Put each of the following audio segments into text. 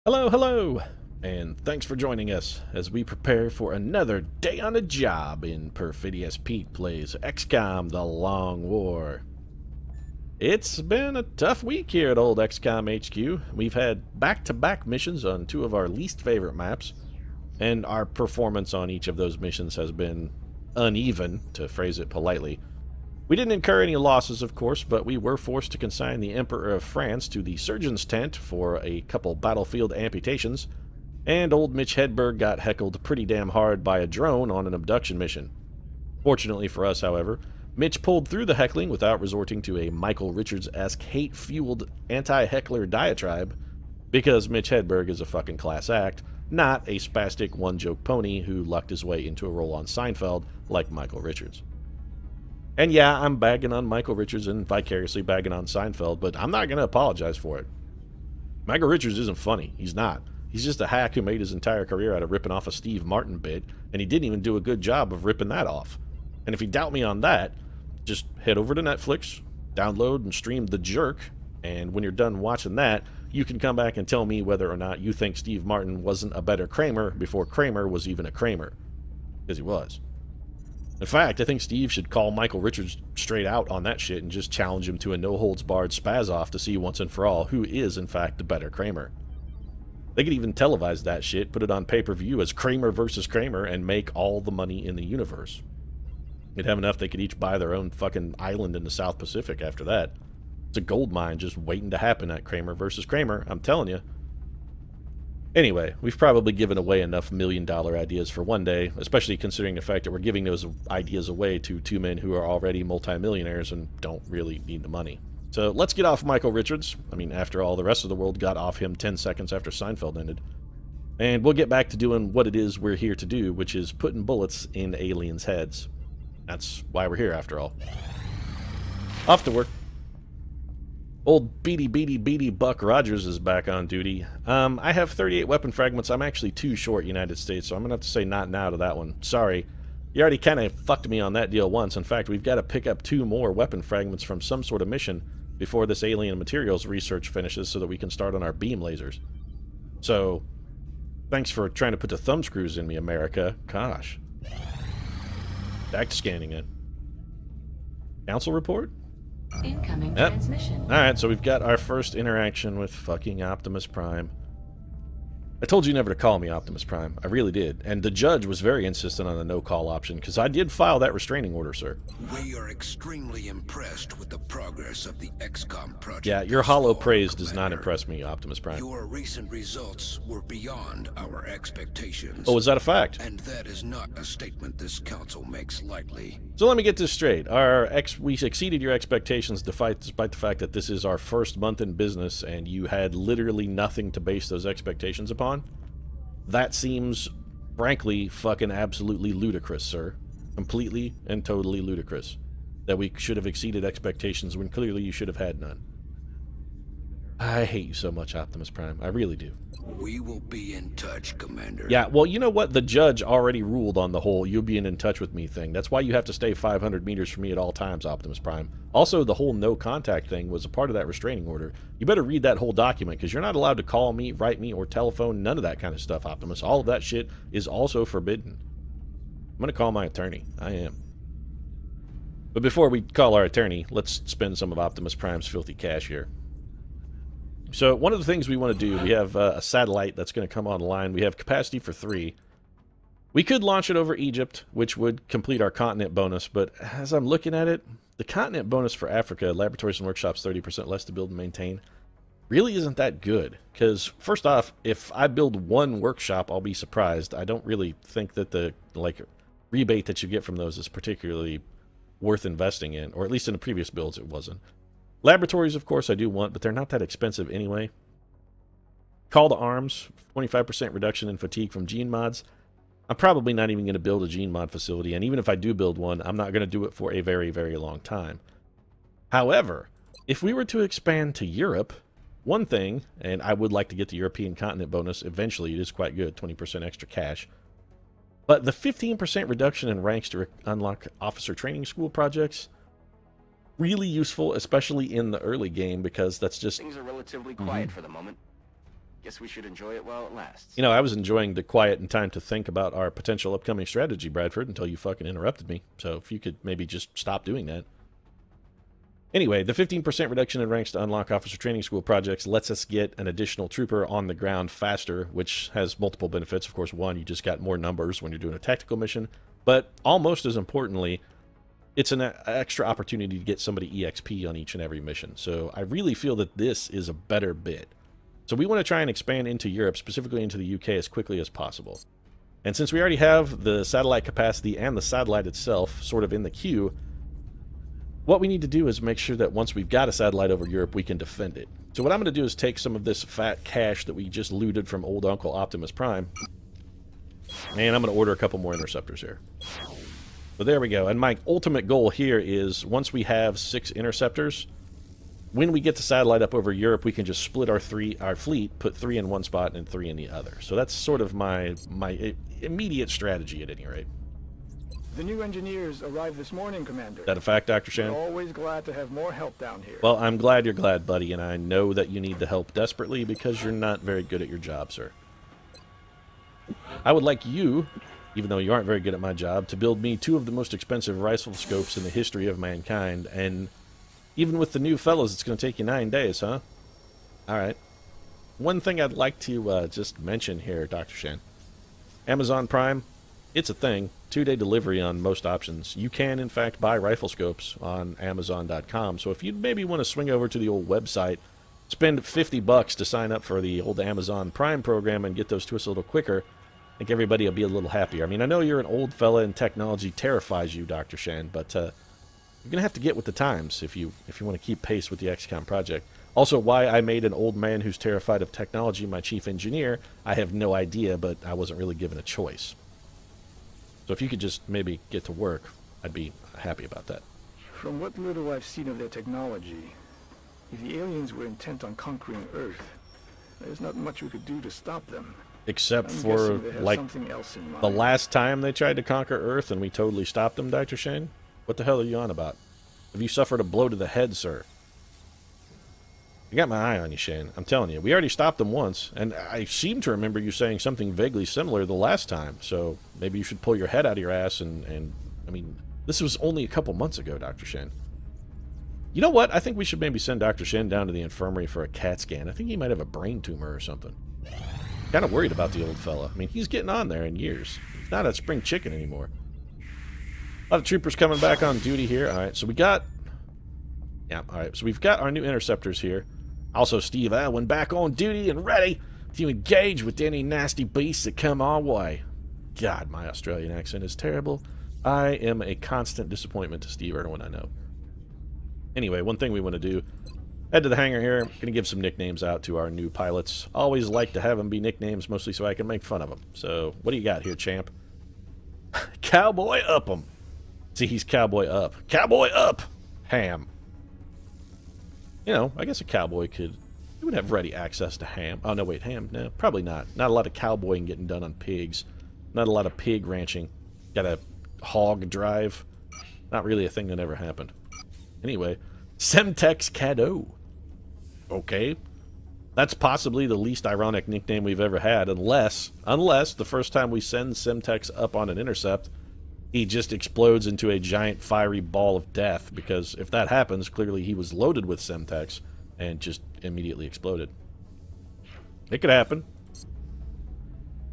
Hello, hello, and thanks for joining us as we prepare for another day on the job in Perfidious Pete Plays XCOM The Long War. It's been a tough week here at old XCOM HQ. We've had back-to-back missions on two of our least favorite maps, and our performance on each of those missions has been uneven, to phrase it politely. We didn't incur any losses, of course, but we were forced to consign the Emperor of France to the surgeon's tent for a couple battlefield amputations, and old Mitch Hedberg got heckled pretty damn hard by a drone on an abduction mission. Fortunately for us, however, Mitch pulled through the heckling without resorting to a Michael Richards-esque hate-fueled anti-heckler diatribe, because Mitch Hedberg is a fucking class act, not a spastic one-joke pony who lucked his way into a role on Seinfeld like Michael Richards. And yeah, I'm bagging on Michael Richards and vicariously bagging on Seinfeld, but I'm not going to apologize for it. Michael Richards isn't funny. He's not. He's just a hack who made his entire career out of ripping off a Steve Martin bit, and he didn't even do a good job of ripping that off. And if you doubt me on that, just head over to Netflix, download and stream The Jerk, and when you're done watching that, you can come back and tell me whether or not you think Steve Martin wasn't a better Kramer before Kramer was even a Kramer. Because he was. In fact, I think Steve should call Michael Richards straight out on that shit and just challenge him to a no-holds-barred spaz-off to see once and for all who is, in fact, the better Kramer. They could even televise that shit, put it on pay-per-view as Kramer versus Kramer, and make all the money in the universe. They'd have enough they could each buy their own fucking island in the South Pacific after that. It's a gold mine just waiting to happen at Kramer versus Kramer, I'm telling you. Anyway, we've probably given away enough million-dollar ideas for one day, especially considering the fact that we're giving those ideas away to two men who are already multimillionaires and don't really need the money. So let's get off Michael Richards. I mean, after all, the rest of the world got off him 10 seconds after Seinfeld ended. And we'll get back to doing what it is we're here to do, which is putting bullets in aliens' heads. That's why we're here, after all. Off to work. Old beady Buck Rogers is back on duty. I have 38 weapon fragments. I'm actually too short, United States, so I'm going to have to say not now to that one. Sorry. You already kind of fucked me on that deal once. In fact, we've got to pick up 2 more weapon fragments from some sort of mission before this alien materials research finishes so that we can start on our beam lasers. So, thanks for trying to put the thumb screws in me, America. Gosh. Back to scanning it. Council report? Incoming transmission. Alright, so we've got our first interaction with fucking Optimus Prime. I told you never to call me Optimus Prime. I really did. And the judge was very insistent on the no-call option, because I did file that restraining order, sir. We are extremely impressed with the progress of the XCOM project. Yeah, your hollow praise does not impress me, Optimus Prime. Your recent results were beyond our expectations. Oh, is that a fact? And that is not a statement this council makes lightly. So let me get this straight. We exceeded your expectations despite the fact that this is our first month in business and you had literally nothing to base those expectations upon? That seems, frankly, fucking absolutely ludicrous, sir. Completely and totally ludicrous. That we should have exceeded expectations when clearly you should have had none. I hate you so much, Optimus Prime. I really do. We will be in touch, Commander. Yeah, well, you know what? The judge already ruled on the whole you being in touch with me thing. That's why you have to stay 500 meters from me at all times, Optimus Prime. Also, the whole no contact thing was a part of that restraining order. You better read that whole document, because you're not allowed to call me, write me, or telephone. None of that kind of stuff, Optimus. All of that shit is also forbidden. I'm going to call my attorney. I am. But before we call our attorney, let's spend some of Optimus Prime's filthy cash here. So one of the things we want to do, we have a satellite that's going to come online. We have capacity for 3. We could launch it over Egypt, which would complete our continent bonus, but as I'm looking at it, the continent bonus for Africa, laboratories and workshops 30% less to build and maintain, really isn't that good. Because, first off, if I build 1 workshop, I'll be surprised. I don't really think that the rebate that you get from those is particularly worth investing in, or at least in the previous builds it wasn't. Laboratories, of course, I do want, but they're not that expensive anyway. Call to arms, 25% reduction in fatigue from gene mods. I'm probably not even going to build a gene mod facility, and even if I do build one, I'm not going to do it for a very, very long time. However, if we were to expand to Europe, one thing, and I would like to get the European continent bonus eventually, it is quite good, 20% extra cash. But the 15% reduction in ranks to unlock officer training school projects, really useful, especially in the early game, because that's just... Things are relatively quiet for the moment. Guess we should enjoy it while it lasts. You know, I was enjoying the quiet and time to think about our potential upcoming strategy, Bradford, until you fucking interrupted me. So if you could maybe just stop doing that. Anyway, the 15% reduction in ranks to unlock officer training school projects lets us get an additional trooper on the ground faster, which has multiple benefits. Of course, one, you just got more numbers when you're doing a tactical mission. But almost as importantly, it's an extra opportunity to get somebody EXP on each and every mission. So I really feel that this is a better bit. So we want to try and expand into Europe, specifically into the UK, as quickly as possible. And since we already have the satellite capacity and the satellite itself sort of in the queue, what we need to do is make sure that once we've got a satellite over Europe, we can defend it. So what I'm going to do is take some of this fat cash that we just looted from old Uncle Optimus Prime, and I'm going to order a couple more interceptors here. So there we go. And my ultimate goal here is once we have 6 interceptors, when we get the satellite up over Europe, we can just split our fleet, put 3 in one spot and 3 in the other. So that's sort of my immediate strategy at any rate. The new engineers arrived this morning, Commander. Is that a fact, Dr. Shan? We're always glad to have more help down here. Well, I'm glad you're glad, buddy, and I know that you need the help desperately because you're not very good at your job, sir. I would like you, even though you aren't very good at my job, to build me 2 of the most expensive rifle scopes in the history of mankind, and even with the new fellows, it's going to take you 9 days, huh? Alright. One thing I'd like to just mention here, Dr. Shan. Amazon Prime, it's a thing. 2-day delivery on most options. You can, in fact, buy rifle scopes on Amazon.com. So if you maybe want to swing over to the old website, spend $50 to sign up for the old Amazon Prime program and get those to us a little quicker, I think everybody will be a little happier. I mean, I know you're an old fella and technology terrifies you, Dr. Shan, but you're going to have to get with the times if you want to keep pace with the XCOM project. Also, why I made an old man who's terrified of technology my chief engineer, I have no idea, but I wasn't really given a choice. So if you could just maybe get to work, I'd be happy about that. From what little I've seen of their technology, if the aliens were intent on conquering Earth, there's not much we could do to stop them. Except for, like, the last time they tried to conquer Earth and we totally stopped them, Dr. Shane? What the hell are you on about? Have you suffered a blow to the head, sir? I got my eye on you, Shane. I'm telling you. We already stopped them once, and I seem to remember you saying something vaguely similar the last time, so maybe you should pull your head out of your ass and I mean, this was only a couple months ago, Dr. Shen. You know what? I think we should maybe send Dr. Shen down to the infirmary for a CAT scan. I think he might have a brain tumor or something. Kind of worried about the old fella. I mean, he's getting on there in years. He's not a spring chicken anymore. A lot of troopers coming back on duty here. Alright, so we got... Yeah, alright, so we've got our new interceptors here. Also, Steve Irwin back on duty and ready to engage with any nasty beasts that come our way. God, my Australian accent is terrible. I am a constant disappointment to Steve Irwin, I know. Anyway, one thing we want to do, head to the hangar here. Going to give some nicknames out to our new pilots. Always like to have them be nicknames, mostly so I can make fun of them. So, what do you got here, champ? Cowboy Up'em. See, he's Cowboy Up. Cowboy Up! Ham. You know, I guess a cowboy could... He would have ready access to ham. Oh, no, wait, ham? No, probably not. Not a lot of cowboying getting done on pigs. Not a lot of pig ranching. Got a hog drive. Not really a thing that ever happened. Anyway, Semtex Cadeau. Okay. That's possibly the least ironic nickname we've ever had, unless the first time we send Semtex up on an intercept, he just explodes into a giant fiery ball of death, because if that happens, clearly he was loaded with Semtex and just immediately exploded. It could happen.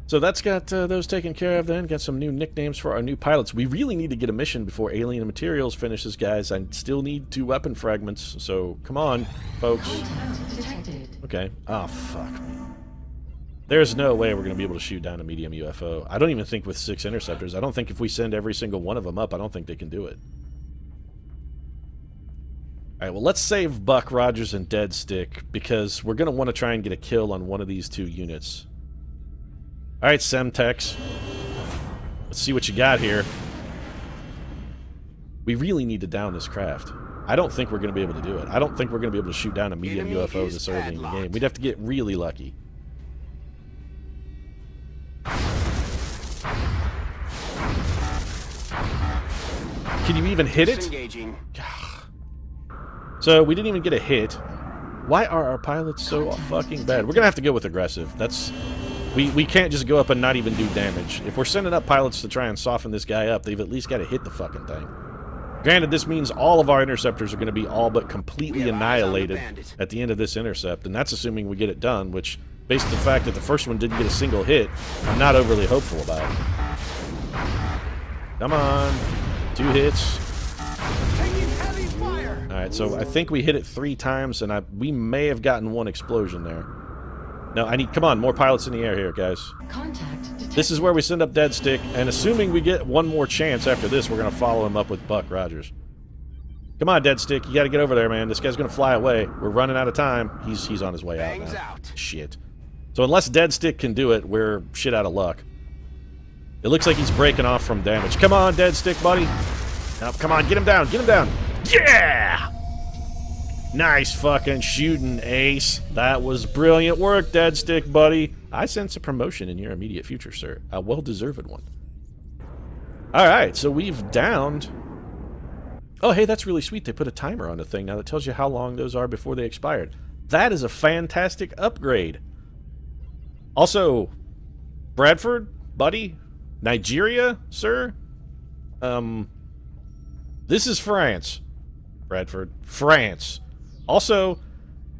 So that's got those taken care of then. Got some new nicknames for our new pilots. We really need to get a mission before Alien Materials finishes, guys. I still need 2 weapon fragments, so come on, folks. Okay. Oh, fuck. There's no way we're going to be able to shoot down a medium UFO. I don't even think with 6 interceptors. I don't think if we send every single one of them up, I don't think they can do it. Alright, well, let's save Buck, Rogers, and Dead Stick, because we're going to want to try and get a kill on one of these 2 units. Alright, Semtex. Let's see what you got here. We really need to down this craft. I don't think we're going to be able to do it. I don't think we're going to be able to shoot down a medium UFO this early in the game. We'd have to get really lucky. Can you even hit it? So we didn't even get a hit. Why are our pilots so fucking bad? We're gonna have to go with aggressive. That's... We can't just go up and not even do damage. If we're sending up pilots to try and soften this guy up, they've at least got to hit the fucking thing. Granted, this means all of our interceptors are going to be all but completely annihilated at the end of this intercept, and that's assuming we get it done, which, based on the fact that the first one didn't get a single hit, I'm not overly hopeful about. Come on. 2 hits. Alright, so I think we hit it 3 times, and we may have gotten 1 explosion there. No, come on, more pilots in the air here, guys. This is where we send up Dead Stick, and assuming we get 1 more chance after this, we're going to follow him up with Buck Rogers. Come on, Dead Stick, you got to get over there, man. This guy's going to fly away. We're running out of time. He's on his way out now. Shit. So unless Dead Stick can do it, we're shit out of luck. It looks like he's breaking off from damage. Come on, Dead Stick, buddy. Now, come on, get him down, get him down. Yeah! Nice fucking shooting, Ace. That was brilliant work, Dead Stick, buddy. I sense a promotion in your immediate future, sir. A well-deserved one. Alright, so we've downed... Oh, hey, that's really sweet. They put a timer on the thing now that tells you how long those are before they expired. That is a fantastic upgrade. Also, Bradford, buddy, Nigeria, sir? This is France. Bradford, France. Also,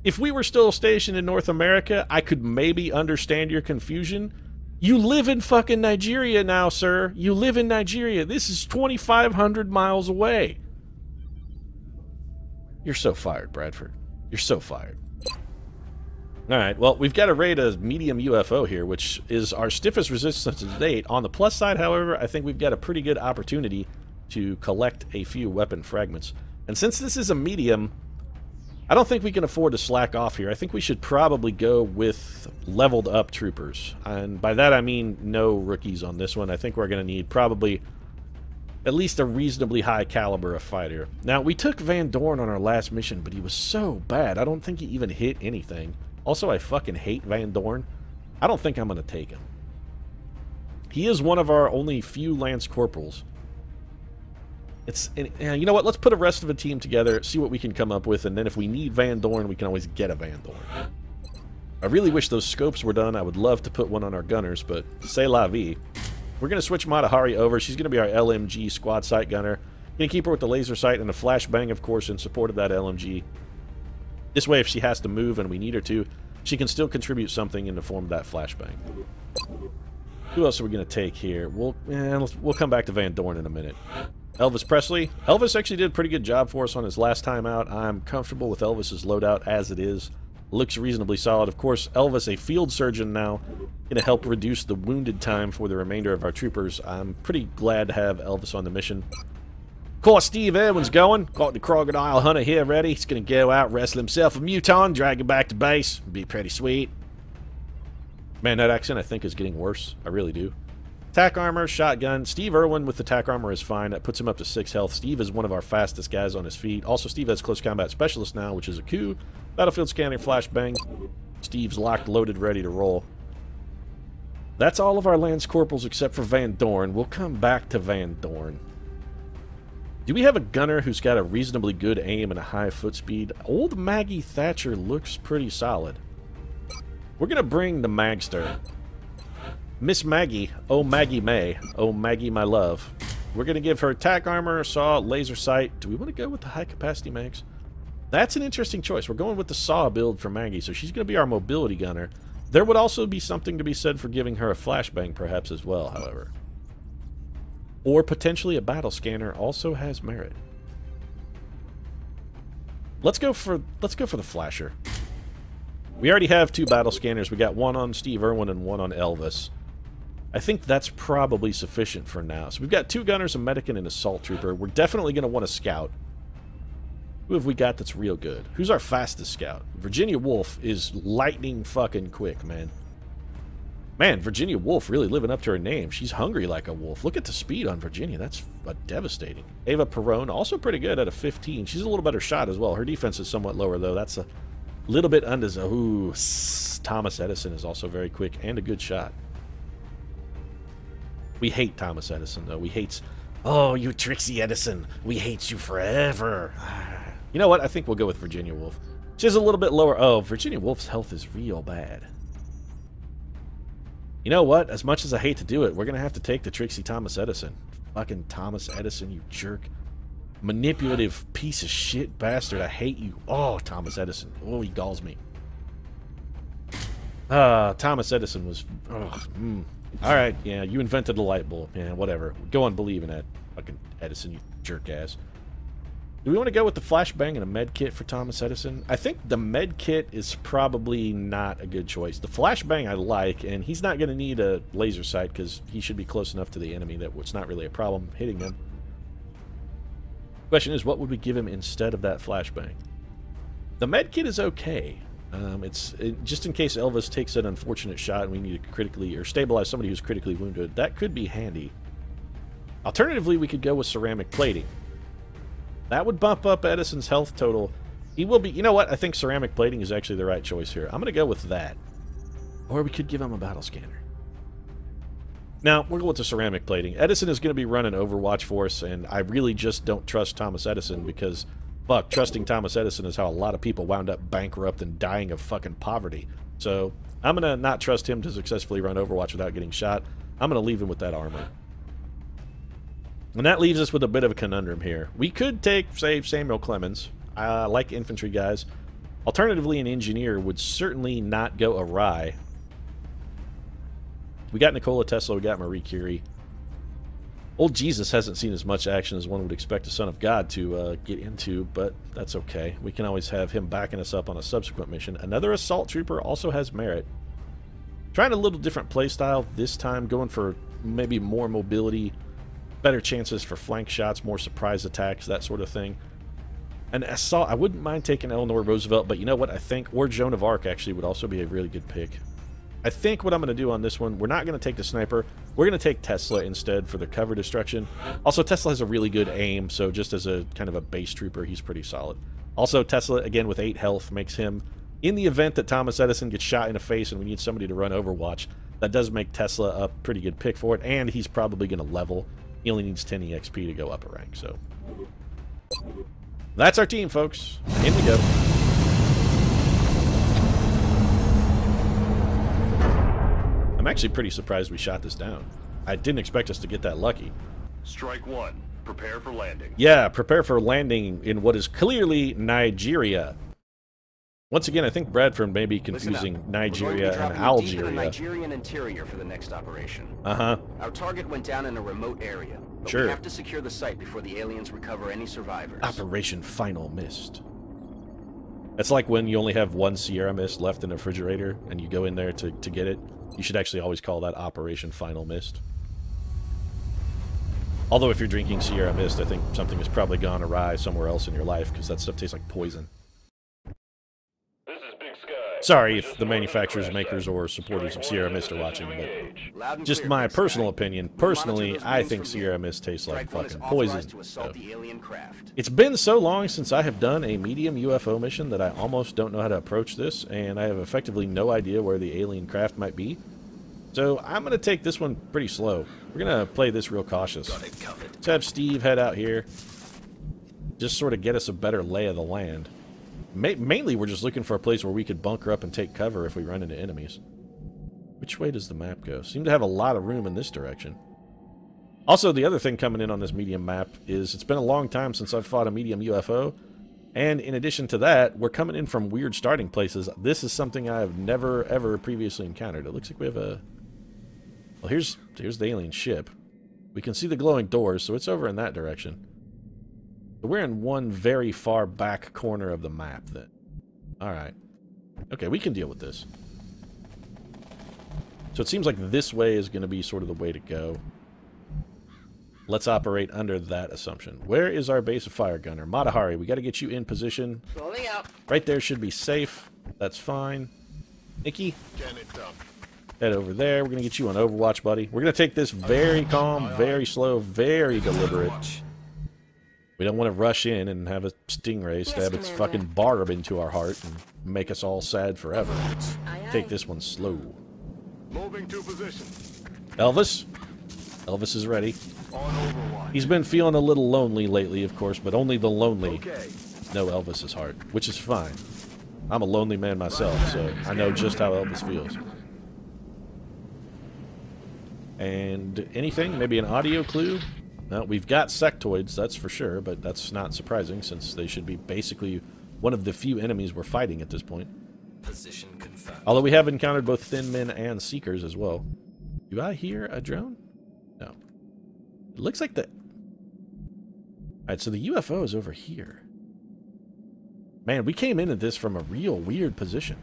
if we were still stationed in North America, I could maybe understand your confusion. You live in fucking Nigeria now, sir. You live in Nigeria. This is 2,500 miles away. You're so fired, Bradford. You're so fired. Alright, well, we've got to raid a medium UFO here, which is our stiffest resistance to date. On the plus side, however, I think we've got a pretty good opportunity to collect a few weapon fragments. And since this is a medium, I don't think we can afford to slack off here. I think we should probably go with leveled up troopers. And by that I mean no rookies on this one. I think we're going to need probably at least a reasonably high caliber of fighter. Now, we took Van Dorn on our last mission, but he was so bad. I don't think he even hit anything. Also, I fucking hate Van Dorn. I don't think I'm going to take him. He is one of our only few Lance Corporals. You know what? Let's put the rest of the team together, see what we can come up with, and then if we need Van Dorn, we can always get a Van Dorn. I really wish those scopes were done. I would love to put one on our gunners, but c'est la vie. We're going to switch Mata Hari over. She's going to be our LMG squad sight gunner. Going to keep her with the laser sight and a flashbang, of course, in support of that LMG. This way, if she has to move and we need her to, she can still contribute something in the form of that flashbang. Who else are we going to take here? We'll come back to Van Dorn in a minute. Elvis Presley. Elvis actually did a pretty good job for us on his last time out. I'm comfortable with Elvis's loadout as it is. Looks reasonably solid. Of course, Elvis, a field surgeon now, going to help reduce the wounded time for the remainder of our troopers. I'm pretty glad to have Elvis on the mission. Of course, Steve Irwin's going. Got the crocodile hunter here ready. He's going to go out, wrestle himself a muton, drag him back to base. Be pretty sweet. Man, that accent I think is getting worse. I really do. Tack armor, shotgun. Steve Irwin with the tack armor is fine. That puts him up to 6 health. Steve is one of our fastest guys on his feet. Also, Steve has close combat specialist now, which is a coup. Battlefield scanner, flashbang. Steve's locked, loaded, ready to roll. That's all of our Lance Corporals except for Van Dorn. We'll come back to Van Dorn. Do we have a gunner who's got a reasonably good aim and a high foot speed? Old Maggie Thatcher looks pretty solid. We're going to bring the Magster. Miss Maggie, oh Maggie May, oh Maggie my love. We're going to give her tack armor, saw, laser sight. Do we want to go with the high capacity mags? That's an interesting choice. We're going with the saw build for Maggie, so she's going to be our mobility gunner. There would also be something to be said for giving her a flashbang perhaps as well, however. Or potentially a battle scanner also has merit. Let's go for the flasher. We already have 2 battle scanners. We got one on Steve Irwin and one on Elvis. I think that's probably sufficient for now. So we've got 2 gunners, a medic, and an assault trooper. We're definitely going to want a scout. Who have we got that's real good? Who's our fastest scout? Virginia Woolf is lightning fucking quick, man. Man, Virginia Woolf really living up to her name. She's hungry like a wolf. Look at the speed on Virginia. That's devastating. Ava Perone, also pretty good at a 15. She's a little better shot as well. Her defense is somewhat lower, though. That's a little bit under. Ooh, Thomas Edison is also very quick and a good shot. We hate Thomas Edison, though. We hate... Oh, you tricksy Edison. We hate you forever. You know what? I think we'll go with Virginia Woolf. She has a little bit lower... Oh, Virginia Woolf's health is real bad. You know what? As much as I hate to do it, we're going to have to take the Trixie Thomas Edison. Fucking Thomas Edison, you jerk. Manipulative piece of shit bastard. I hate you. Oh, Thomas Edison. Oh, he galls me. Thomas Edison was... Alright, yeah, you invented the light bulb. Yeah, whatever. Go on believing that. Fucking Edison, you jerk ass. Do we want to go with the flashbang and a med kit for Thomas Edison? I think the med kit is probably not a good choice. The flashbang I like, and he's not going to need a laser sight because he should be close enough to the enemy that it's not really a problem hitting them. Question is, what would we give him instead of that flashbang? The med kit is okay. Just in case Elvis takes an unfortunate shot and we need to critically or stabilize somebody who's critically wounded. That could be handy. Alternatively, we could go with ceramic plating. That would bump up Edison's health total. He will be... You know what? I think ceramic plating is actually the right choice here. I'm going to go with that. Or we could give him a battle scanner. Now, we'll go with the ceramic plating. Edison is going to be running Overwatch for us, and I really just don't trust Thomas Edison because, fuck, trusting Thomas Edison is how a lot of people wound up bankrupt and dying of fucking poverty. So, I'm going to not trust him to successfully run Overwatch without getting shot. I'm going to leave him with that armor. And that leaves us with a bit of a conundrum here. We could take, say, Samuel Clemens. I like infantry guys. Alternatively, an engineer would certainly not go awry. We got Nikola Tesla, we got Marie Curie. Old Jesus hasn't seen as much action as one would expect a son of God to get into, but that's okay. We can always have him backing us up on a subsequent mission. Another assault trooper also has merit. Trying a little different playstyle this time, going for maybe more mobility, better chances for flank shots, more surprise attacks, that sort of thing. And assault, I wouldn't mind taking Eleanor Roosevelt, but you know what I think? Or Joan of Arc actually would also be a really good pick. I think what I'm going to do on this one, we're not going to take the sniper. We're going to take Tesla instead for the cover destruction. Also, Tesla has a really good aim, so just as a kind of a base trooper, he's pretty solid. Also, Tesla, again, with 8 health, makes him, in the event that Thomas Edison gets shot in the face and we need somebody to run Overwatch, that does make Tesla a pretty good pick for it, and he's probably going to level. He only needs 10 EXP to go up a rank, so... That's our team, folks. In we go. I'm actually pretty surprised we shot this down. I didn't expect us to get that lucky. Strike one. Prepare for landing. Yeah, prepare for landing in what is clearly Nigeria. Once again, I think Bradford may be confusing Nigeria and Algeria. Deep in the Nigerian interior for the next operation. Uh-huh. Our target went down in a remote area, but Sure. we have to secure the site before the aliens recover any survivors. Operation Final Mist. That's like when you only have one Sierra Mist left in the refrigerator and you go in there to get it. You should actually always call that Operation Final Mist. Although if you're drinking Sierra Mist, I think something has probably gone awry somewhere else in your life because that stuff tastes like poison. Sorry if the manufacturers, makers, or supporters of Sierra Mist are watching, but just my personal opinion. Personally, I think Sierra Mist tastes like fucking poison. So. It's been so long since I have done a medium UFO mission that I almost don't know how to approach this, and I have effectively no idea where the alien craft might be. So I'm going to take this one pretty slow. We're going to play this real cautious. Let's have Steve head out here. Just sort of get us a better lay of the land. Mainly, we're just looking for a place where we could bunker up and take cover if we run into enemies. Which way does the map go? Seem to have a lot of room in this direction. Also, the other thing coming in on this medium map is it's been a long time since I've fought a medium UFO. And in addition to that, we're coming in from weird starting places. This is something I've never, ever previously encountered. It looks like we have a... Well, here's the alien ship. We can see the glowing doors, so it's over in that direction. We're in one very far back corner of the map, then. Alright. Okay, we can deal with this. So it seems like this way is going to be sort of the way to go. Let's operate under that assumption. Where is our base of fire gunner? Matahari, we got to get you in position. Rolling out. Right there should be safe. That's fine. Nikki, head over there. We're going to get you on Overwatch, buddy. We're going to take this very calm, very slow, very deliberate. We don't want to rush in and have a stingray stab its fucking barb into our heart and make us all sad forever. Take this one slow. Moving to position. Elvis? Elvis is ready. He's been feeling a little lonely lately, of course, but only the lonely know Elvis's heart, which is fine. I'm a lonely man myself, so I know just how Elvis feels. And anything? Maybe an audio clue? No, we've got sectoids, that's for sure, but that's not surprising since they should be basically one of the few enemies we're fighting at this point. Position confirmed. Although we have encountered both thin men and seekers as well. Do I hear a drone? No. It looks like the... Alright, so the UFO is over here. Man, we came into this from a real weird position.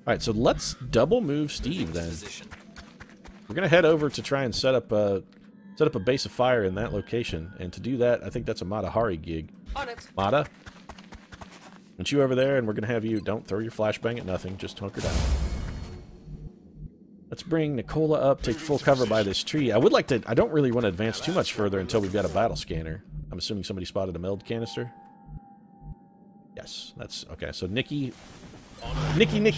Alright, so let's double move Steve then. We're gonna head over to try and set up a base of fire in that location, and to do that, I think that's a Matahari gig. On it. Mata, want you over there, and we're gonna have you. Don't throw your flashbang at nothing. Just hunker down. Let's bring Nicola up. Take full cover by this tree. I would like to. I don't really want to advance too much further until we've got a battle scanner. I'm assuming somebody spotted a meld canister. Yes, that's okay. So Nicky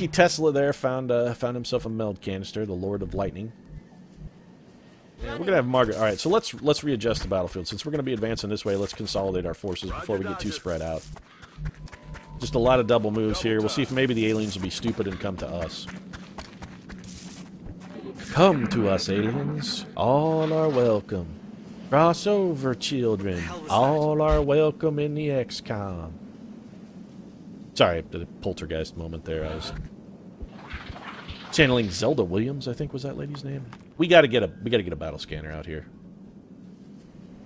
Tesla there found himself a meld canister. The Lord of Lightning. Yeah, we're gonna have Margaret. All right, so let's readjust the battlefield. Since we're gonna be advancing this way, let's consolidate our forces before we get too spread out. Just a lot of double moves here. We'll see if maybe the aliens will be stupid and come to us. Come to us, aliens. All are welcome. Cross over, children. All are welcome in the XCOM. Sorry, the poltergeist moment there. I was channeling Zelda Williams, I think was that lady's name. We gotta get a battle scanner out here.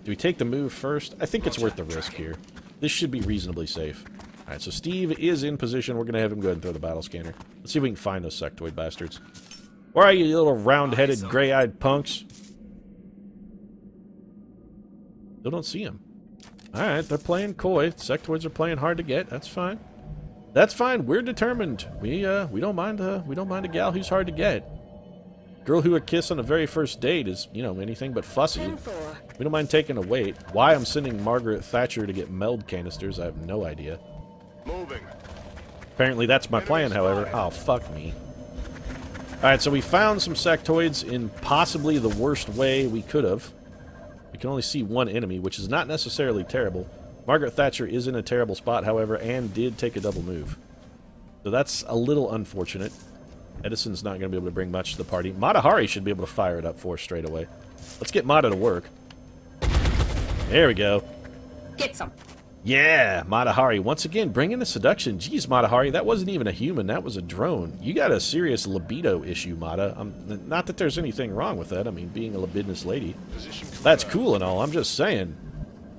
Do we take the move first? I think it's worth the risk here. This should be reasonably safe. Alright, so Steve is in position. We're gonna have him go ahead and throw the battle scanner. Let's see if we can find those sectoid bastards. Where are you little round-headed, gray-eyed punks? Still don't see them. Alright, they're playing coy. Sectoids are playing hard to get. That's fine. That's fine. We're determined. We don't mind a gal who's hard to get. Girl who would kiss on the very first date is, you know, anything but fussy. We don't mind taking a wait. Why I'm sending Margaret Thatcher to get meld canisters, I have no idea. Moving. Apparently that's my plan, however. Oh, fuck me. Alright, so we found some sectoids in possibly the worst way we could have. We can only see one enemy, which is not necessarily terrible. Margaret Thatcher is in a terrible spot, however, and did take a double move. So that's a little unfortunate. Edison's not going to be able to bring much to the party. Matahari should be able to fire it up for us straight away. Let's get Mata to work. There we go. Get some. Yeah, Matahari. Once again, bringing the seduction. Jeez, Matahari, that wasn't even a human. That was a drone. You got a serious libido issue, Mata. Not that there's anything wrong with that. I mean, being a libidinous lady. That's cool and all. I'm just saying.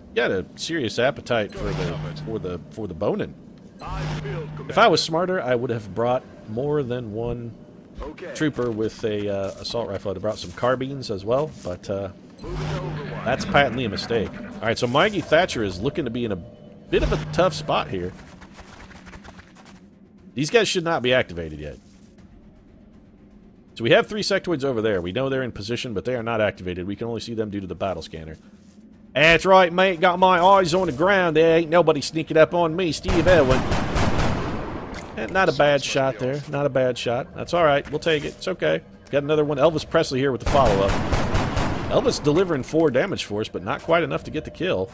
You got a serious appetite for the boning. If I was smarter, I would have brought more than one trooper with a assault rifle. I'd have brought some carbines as well, but that's patently a mistake. All right, so Maggie Thatcher is looking to be in a bit of a tough spot here. These guys should not be activated yet. So we have 3 sectoids over there. We know they're in position, but they are not activated. We can only see them due to the battle scanner. That's right, mate. Got my eyes on the ground. There ain't nobody sneaking up on me, Steve Elwin. Not a bad shot there. Not a bad shot. That's all right. We'll take it. It's okay. Got another one. Elvis Presley here with the follow-up. Elvis delivering 4 damage for us, but not quite enough to get the kill.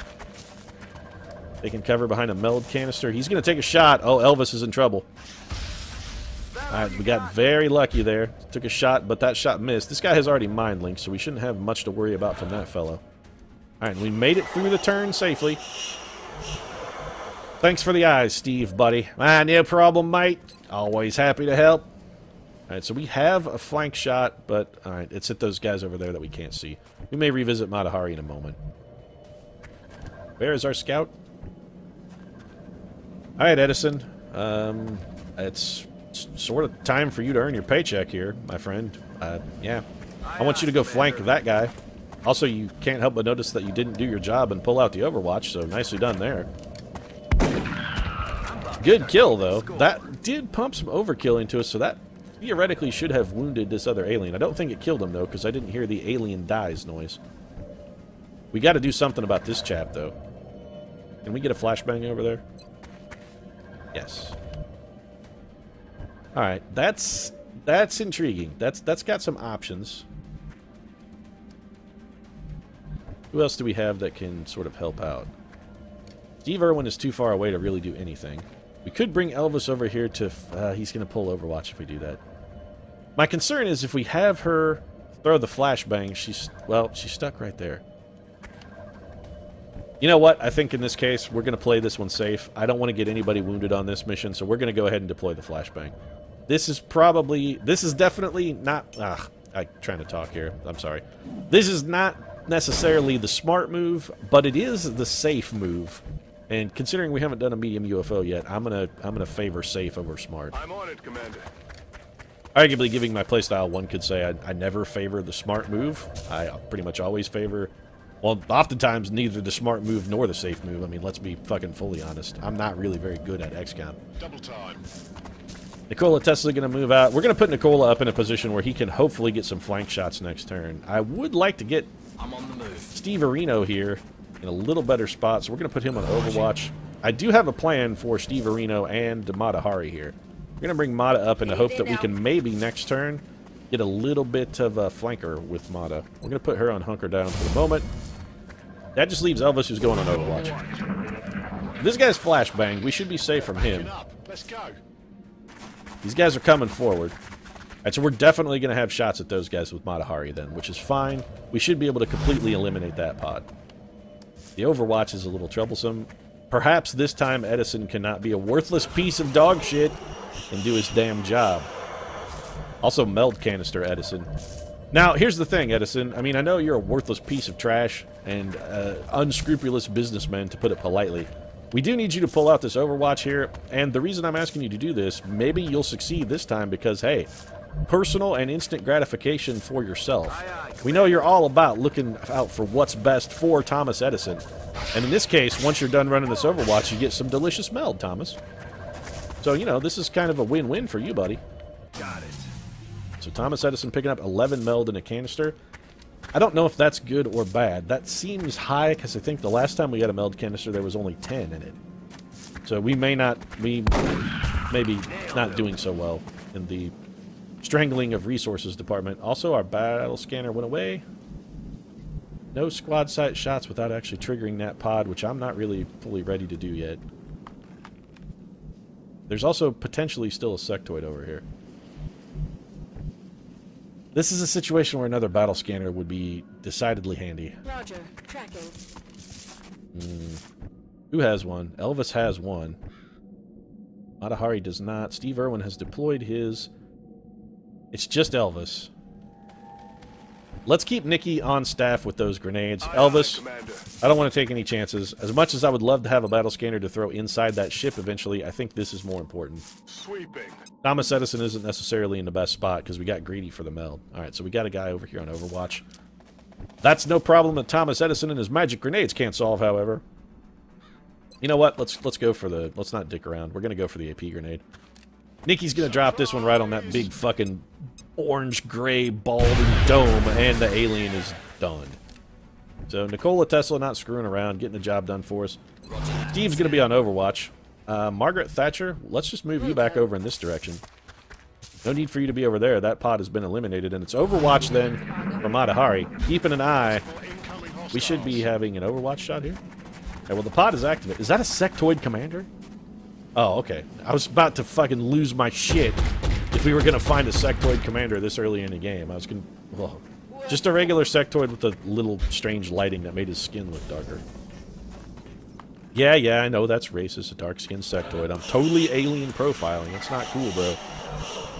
They can cover behind a meld canister. He's going to take a shot. Oh, Elvis is in trouble. All right, we got very lucky there. Took a shot, but that shot missed. This guy has already mind linked, so we shouldn't have much to worry about from that fellow. All right, we made it through the turn safely. Thanks for the eyes, Steve, buddy. No problem, mate. Always happy to help. All right, so we have a flank shot, but all right, it's at those guys over there that we can't see. We may revisit Matahari in a moment. Where is our scout? All right, Edison. It's sort of time for you to earn your paycheck here, my friend. Yeah. I want you to go flank that guy. Also, you can't help but notice that you didn't do your job and pull out the Overwatch, so nicely done there. Good kill, though. That did pump some overkill into us, so that theoretically should have wounded this other alien. I don't think it killed him, though, because I didn't hear the alien dies noise. We got to do something about this chap, though. Can we get a flashbang over there? Yes. All right, that's intriguing. That's got some options. Who else do we have that can sort of help out? Steve Irwin is too far away to really do anything. We could bring Elvis over here to... he's going to pull Overwatch if we do that. My concern is if we have her throw the flashbang, she's... well, she's stuck right there. You know what? I think in this case, we're going to play this one safe. I don't want to get anybody wounded on this mission, so we're going to go ahead and deploy the flashbang. This is probably... this is definitely not... I'm trying to talk here. I'm sorry. This is not necessarily the smart move, but it is the safe move. And considering we haven't done a medium UFO yet, I'm gonna favor safe over smart. I'm on it, Commander. Arguably, giving my playstyle, one could say I never favor the smart move. I pretty much always favor... well, oftentimes, neither the smart move nor the safe move. I mean, let's be fucking fully honest. I'm not really very good at XCOM. Double time. Nikola Tesla going to move out. We're going to put Nikola up in a position where he can hopefully get some flank shots next turn. I would like to get I'm on the move. Steve Areno here in a little better spot, so we're going to put him on Overwatch. I do have a plan for Steve Areno and Mata Hari here. We're going to bring Mata up in the hope that we can maybe next turn get a little bit of a flanker with Mata. We're going to put her on Hunker Down for the moment. That just leaves Elvis, who's going on Overwatch. If this guy's flashbang, we should be safe from him. Let's go. These guys are coming forward. Alright, so we're definitely going to have shots at those guys with Mata Hari then, which is fine. We should be able to completely eliminate that pod. The Overwatch is a little troublesome. Perhaps this time Edison cannot be a worthless piece of dog shit and do his damn job. Also, meld canister, Edison. Now, here's the thing, Edison. I mean, I know you're a worthless piece of trash and unscrupulous businessman, to put it politely. We do need you to pull out this Overwatch here, and the reason I'm asking you to do this, maybe you'll succeed this time because, hey, personal and instant gratification for yourself. We know you're all about looking out for what's best for Thomas Edison. And in this case, once you're done running this Overwatch, you get some delicious meld, Thomas. So, you know, this is kind of a win-win for you, buddy. Got it. So Thomas Edison picking up 11 meld in a canister. I don't know if that's good or bad. That seems high because I think the last time we got a meld canister there was only 10 in it. So we may be not doing so well in the strangling of resources department. Also, our battle scanner went away. No squad sight shots without actually triggering that pod, which I'm not really fully ready to do yet. There's also potentially still a sectoid over here. This is a situation where another battle scanner would be decidedly handy. Roger. Tracking. Who has one? Elvis has one. Mata Hari does not. Steve Irwin has deployed his. It's just Elvis. Let's keep Nikki on staff with those grenades. Elvis, I don't want to take any chances. As much as I would love to have a battle scanner to throw inside that ship eventually, I think this is more important. Sweeping. Thomas Edison isn't necessarily in the best spot because we got greedy for the meld. Alright, so we got a guy over here on Overwatch. That's no problem that Thomas Edison and his magic grenades can't solve, however. You know what? Let's go for the... let's not dick around. We're going to go for the AP grenade. Nikki's going to drop this one right on that big fucking orange-gray balding dome, and the alien is done. So Nikola Tesla not screwing around, getting the job done for us. Steve's going to be on Overwatch. Margaret Thatcher, let's just move you back over in this direction. No need for you to be over there. That pod has been eliminated, and it's Overwatch then for Mata Hari. Keeping an eye. We should be having an Overwatch shot here. Okay, well, the pod is active. Is that a sectoid commander? Oh, okay. I was about to fucking lose my shit if we were going to find a sectoid commander this early in the game. I was going to... well, just a regular sectoid with a little strange lighting that made his skin look darker. Yeah, I know that's racist, a dark-skinned sectoid. I'm totally alien profiling. It's not cool, bro.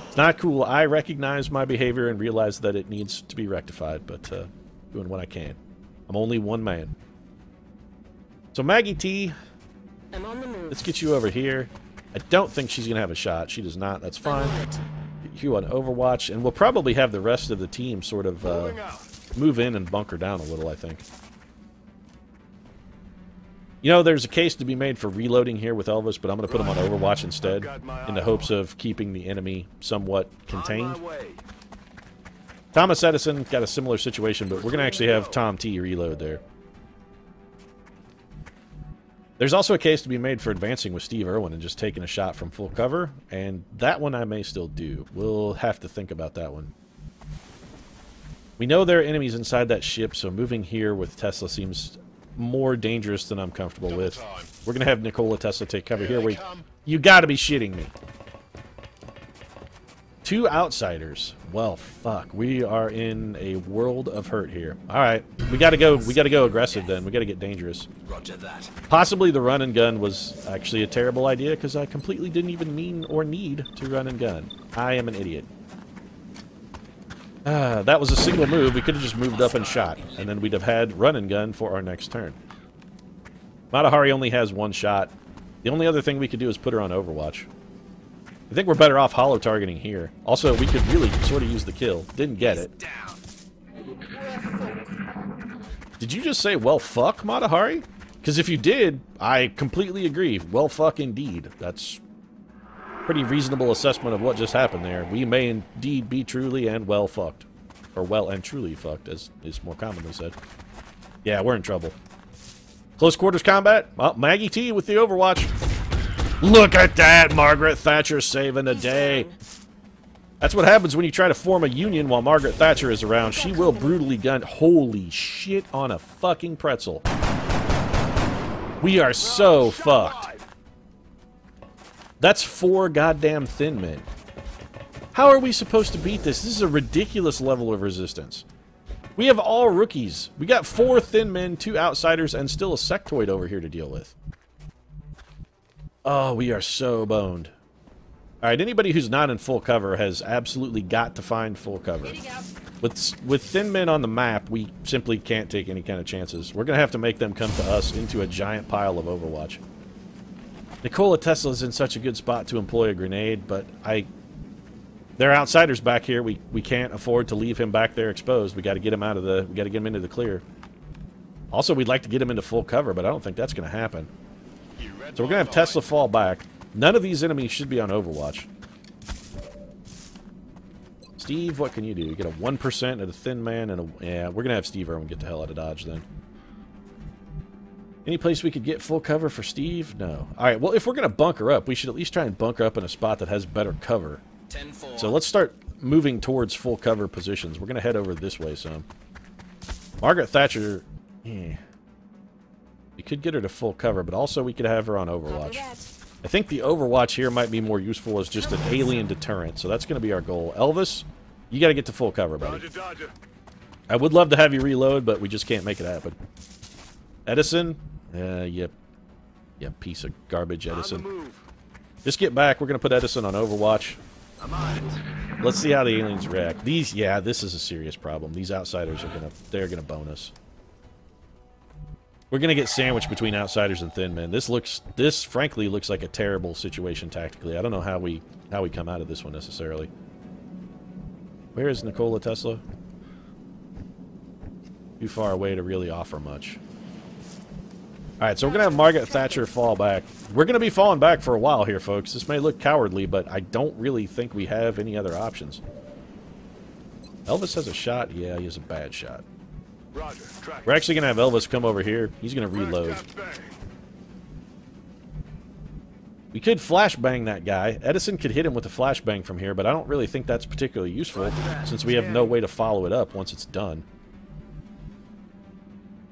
It's not cool. I recognize my behavior and realize that it needs to be rectified, but doing what I can. I'm only one man. So Maggie T, I'm on the move. let's get you over here. I don't think she's going to have a shot. She does not. That's fine. Get you on Overwatch, and we'll probably have the rest of the team sort of move in and bunker down a little, I think. You know, there's a case to be made for reloading here with Elvis, but I'm going to put him on Overwatch instead in the hopes of keeping the enemy somewhat contained. Thomas Edison got a similar situation, but we're going to actually have Tom T reload there. There's also a case to be made for advancing with Steve Irwin and just taking a shot from full cover, and that one I may still do. We'll have to think about that one. We know there are enemies inside that ship, so moving here with Tesla seems more dangerous than I'm comfortable with. We're going to have Nikola Tesla take cover here. You gotta be shitting me. 2 outsiders. Well, fuck. We are in a world of hurt here. Alright. We gotta go aggressive then. We gotta get dangerous. Roger that. Possibly the run and gun was actually a terrible idea because I completely didn't even mean or need to run and gun. I am an idiot. That was a single move. We could have just moved up and shot, and then we'd have had run and gun for our next turn. Matahari only has 1 shot. The only other thing we could do is put her on Overwatch. I think we're better off holo targeting here. Also, we could really sort of use the kill. Didn't get it. Did you just say, well, fuck, Matahari? Because if you did, I completely agree. Well, fuck indeed. That's a pretty reasonable assessment of what just happened there. We may indeed be truly and well fucked. Or well and truly fucked, as is more commonly said. Yeah, we're in trouble. Close quarters combat? Well, Maggie T with the Overwatch. Look at that! Margaret Thatcher saving the day. That's what happens when you try to form a union while Margaret Thatcher is around. She will brutally gun. Holy shit on a fucking pretzel. We are so fucked. That's 4 goddamn thin men. How are we supposed to beat this? This is a ridiculous level of resistance. We have all rookies. We got 4 thin men, 2 outsiders, and still a sectoid over here to deal with. Oh, we are so boned. Alright, anybody who's not in full cover has absolutely got to find full cover. With thin men on the map, we simply can't take any kind of chances. We're going to have to make them come to us into a giant pile of Overwatch. Nikola Tesla's in such a good spot to employ a grenade, but there are outsiders back here. We can't afford to leave him back there exposed. We got to get him out of the... We got to get him into the clear. Also, we'd like to get him into full cover, but I don't think that's going to happen. So we're going to have Tesla fall back. None of these enemies should be on Overwatch. Steve, what can you do? You get a 1% of the thin man and a... Yeah, we're going to have Steve Irwin get the hell out of Dodge then. Any place we could get full cover for Steve? No. Alright, well, if we're going to bunker up, we should at least try and bunker up in a spot that has better cover. 10-4. So let's start moving towards full cover positions. We're going to head over this way some. Margaret Thatcher... Yeah. We could get her to full cover, but also we could have her on Overwatch. I think the Overwatch here might be more useful as just an alien deterrent, so that's going to be our goal. Elvis, you got to get to full cover, buddy. I would love to have you reload, but we just can't make it happen. Edison? Yep. Yeah, piece of garbage, Edison. Just get back. We're going to put Edison on Overwatch. Let's see how the aliens react. Yeah, this is a serious problem. These outsiders are they're going to bone us. We're going to get sandwiched between outsiders and thin men. This frankly looks like a terrible situation tactically. I don't know how we come out of this one necessarily. Where is Nikola Tesla? Too far away to really offer much. Alright, so we're going to have Margaret Thatcher fall back. We're going to be falling back for a while here, folks. This may look cowardly, but I don't really think we have any other options. Elvis has a shot? Yeah, he has a bad shot. We're actually going to have Elvis come over here. He's going to reload. We could flashbang that guy. Edison could hit him with a flashbang from here, but I don't really think that's particularly useful since we have no way to follow it up once it's done.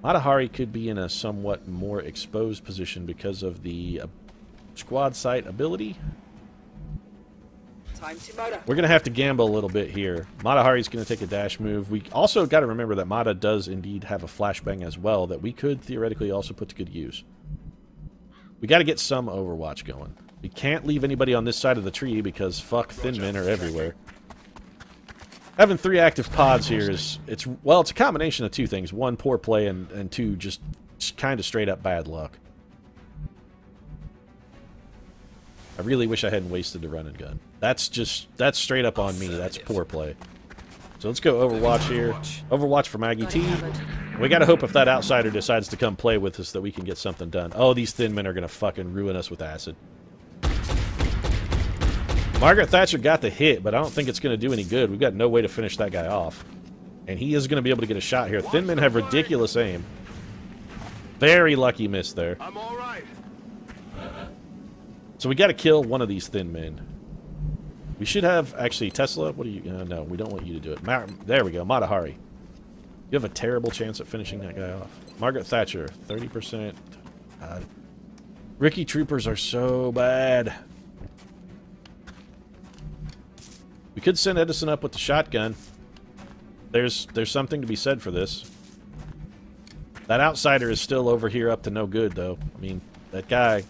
Matahari could be in a somewhat more exposed position because of the squad sight ability. We're going to have to gamble a little bit here. Matahari's going to take a dash move. We also got to remember that Mata does indeed have a flashbang as well that we could theoretically also put to good use. We got to get some Overwatch going. We can't leave anybody on this side of the tree because fuck thin men are everywhere. Having 3 active pods here is it's a combination of 2 things. 1, poor play, and 2, just kind of straight up bad luck. I really wish I hadn't wasted the run and gun. That's straight up on me. That's poor play. So let's go Overwatch here. Overwatch for Maggie T. We gotta hope if that outsider decides to come play with us that we can get something done. Oh, these thin men are gonna fucking ruin us with acid. Margaret Thatcher got the hit, but I don't think it's gonna do any good. We've got no way to finish that guy off. And he is gonna be able to get a shot here. Thin men have ridiculous aim. Very lucky miss there. I'm all right. So we got to kill one of these thin men. We should have, actually, Tesla, what do you... no, we don't want you to do it. There we go, Matahari. You have a terrible chance at finishing that guy off. Margaret Thatcher, 30%. Ricky Troopers are so bad. could send Edison up with the shotgun. There's something to be said for this. That outsider is still over here up to no good, though. I mean, that guy,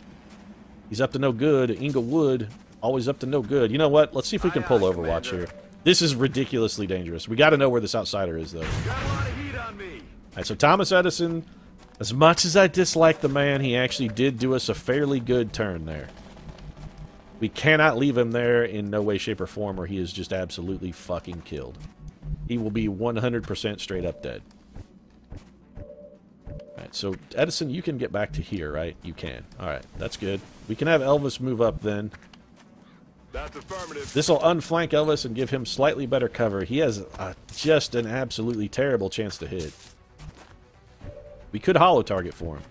he's up to no good. Inglewood, always up to no good. You know what? Let's see if we can pull Overwatch here. This is ridiculously dangerous. We got to know where this outsider is, though. Got a lot of heat on me. Alright, so Thomas Edison, as much as I dislike the man, he actually did do us a fairly good turn there. We cannot leave him there in no way, shape, or form, or he is just absolutely fucking killed. He will be 100% straight up dead. Alright, so Edison, you can get back to here, right? You can. Alright, that's good. We can have Elvis move up then. That's affirmative. This will unflank Elvis and give him slightly better cover. He has just an absolutely terrible chance to hit. We could holo target for him.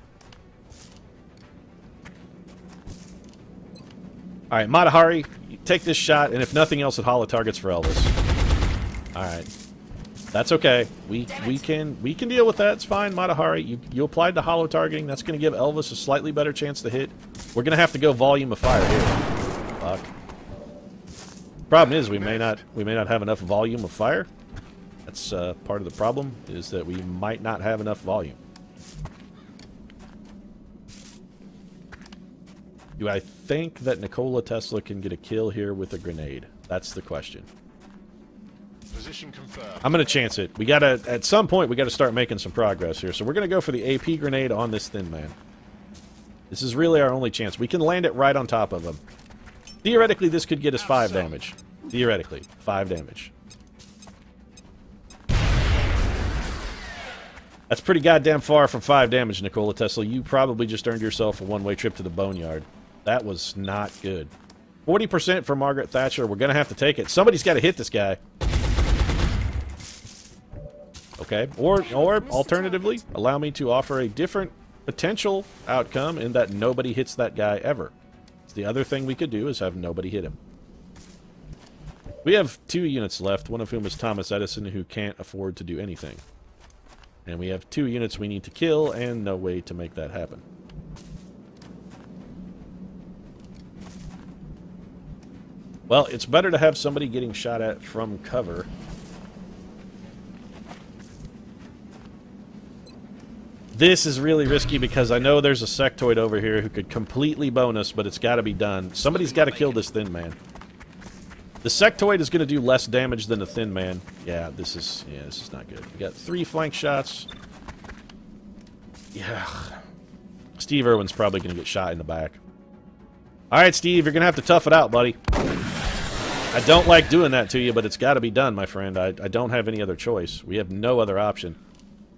Alright, Matahari, take this shot, and if nothing else, it holo targets for Elvis. Alright. That's okay. We can deal with that. It's fine, Matahari. You applied the holo targeting. That's going to give Elvis a slightly better chance to hit. We're going to have to go volume of fire here. Fuck. Problem is, we may not have enough volume of fire. That's part of the problem, is that we might not have enough volume. Do I think that Nikola Tesla can get a kill here with a grenade? That's the question. Position confirmed. I'm going to chance it. We gotta, at some point, we gotta start making some progress here. So we're going to go for the AP grenade on this thin man. This is really our only chance. We can land it right on top of him. Theoretically, this could get us 5 damage. Theoretically, 5 damage. That's pretty goddamn far from 5 damage, Nikola Tesla. You probably just earned yourself a one-way trip to the boneyard. That was not good. 40% for Margaret Thatcher. We're going to have to take it. Somebody's got to hit this guy. Okay. Or alternatively, allow me to offer a different potential outcome in that nobody hits that guy ever. The other thing we could do is have nobody hit him. We have 2 units left, one of whom is Thomas Edison, who can't afford to do anything. And we have 2 units we need to kill, and no way to make that happen. Well, it's better to have somebody getting shot at from cover. This is really risky because I know there's a sectoid over here who could completely bone us, but it's got to be done. Somebody's got to kill this thin man. The sectoid is going to do less damage than the thin man. Yeah, this is not good. We got 3 flank shots. Yeah. Steve Irwin's probably going to get shot in the back. Alright, Steve, you're going to have to tough it out, buddy. I don't like doing that to you, but it's got to be done, my friend. I don't have any other choice. We have no other option.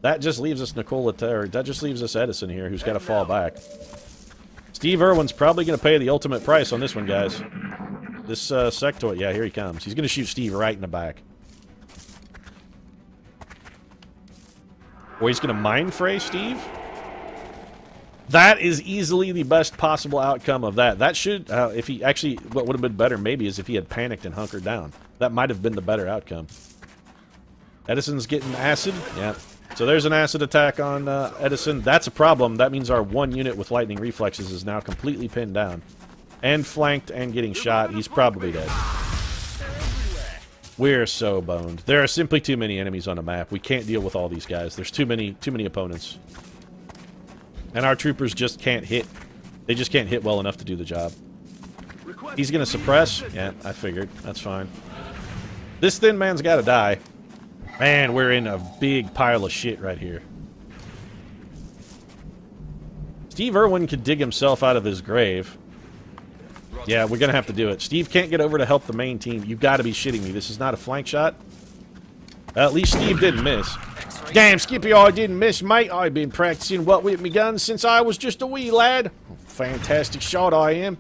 That just leaves us that just leaves us Edison here, who's got to fall back. Steve Irwin's probably going to pay the ultimate price on this one, guys. This sectoid, yeah, here he comes. He's going to shoot Steve right in the back. Or he's going to mind fray Steve? That is easily the best possible outcome of that. That should, if he actually, what would have been better maybe is if he had panicked and hunkered down. That might have been the better outcome. Edison's getting acid. Yeah. So there's an acid attack on Edison. That's a problem. That means our 1 unit with lightning reflexes is now completely pinned down. And flanked and getting shot. He's probably dead. We're so boned. There are simply too many enemies on the map. We can't deal with all these guys. There's too many opponents. And our troopers just can't hit. They just can't hit well enough to do the job. He's gonna suppress? Yeah, I figured. That's fine. This thin man's gotta die. Man, we're in a big pile of shit right here. Steve Irwin could dig himself out of his grave. Yeah, we're gonna have to do it. Steve can't get over to help the main team. You gotta be shitting me. This is not a flank shot? At least Steve didn't miss. Damn, Skippy, I didn't miss, mate. I've been practicing what with me guns since I was just a wee lad. Fantastic shot I am.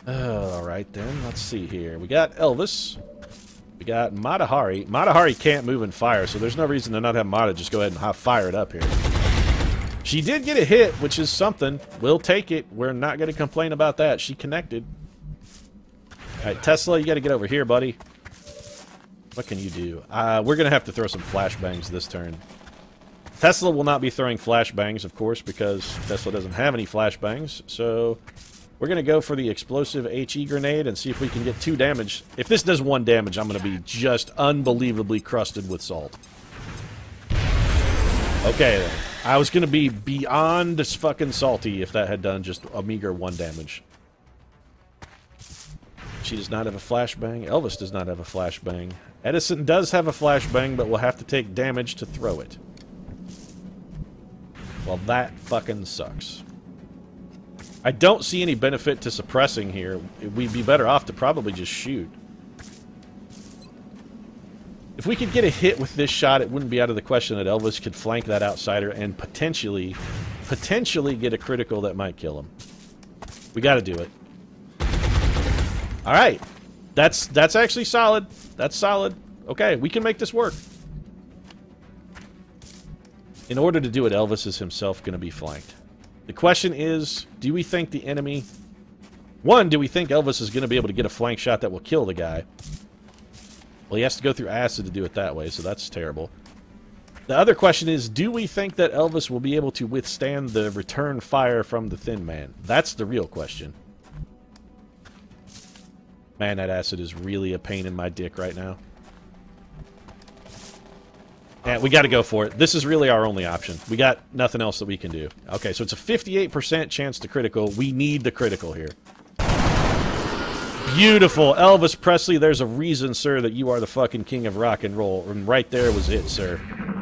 Alright then, let's see here. We got Elvis. We got Matahari. Matahari can't move and fire, so there's no reason to not have Mata just go ahead and fire it up here. She did get a hit, which is something. We'll take it. We're not going to complain about that. She connected. Alright, Tesla, you got to get over here, buddy. What can you do? We're going to have to throw some flashbangs this turn. Tesla will not be throwing flashbangs, of course, because Tesla doesn't have any flashbangs. So We're going to go for the explosive HE grenade and see if we can get 2 damage. If this does 1 damage, I'm going to be just unbelievably crusted with salt. Okay, then. I was going to be beyond fucking salty if that had done just a meager 1 damage. She does not have a flashbang. Elvis does not have a flashbang. Edison does have a flashbang, but will have to take damage to throw it. Well, that fucking sucks. I don't see any benefit to suppressing here. We'd be better off to probably just shoot. If we could get a hit with this shot, it wouldn't be out of the question that Elvis could flank that outsider and potentially get a critical that might kill him. We gotta do it. Alright. That's actually solid. That's solid. Okay, we can make this work. In order to do it, Elvis is himself going to be flanked. The question is, do we think the enemy... One, do we think Elvis is going to be able to get a flank shot that will kill the guy? Well, he has to go through acid to do it that way, so that's terrible. The other question is, do we think that Elvis will be able to withstand the return fire from the Thin Man? That's the real question. Man, that acid is really a pain in my dick right now. And we got to go for it. This is really our only option. We got nothing else that we can do. Okay, so it's a 58% chance to critical. We need the critical here. Beautiful. Elvis Presley, there's a reason, sir, that you are the fucking king of rock and roll. And right there was it, sir.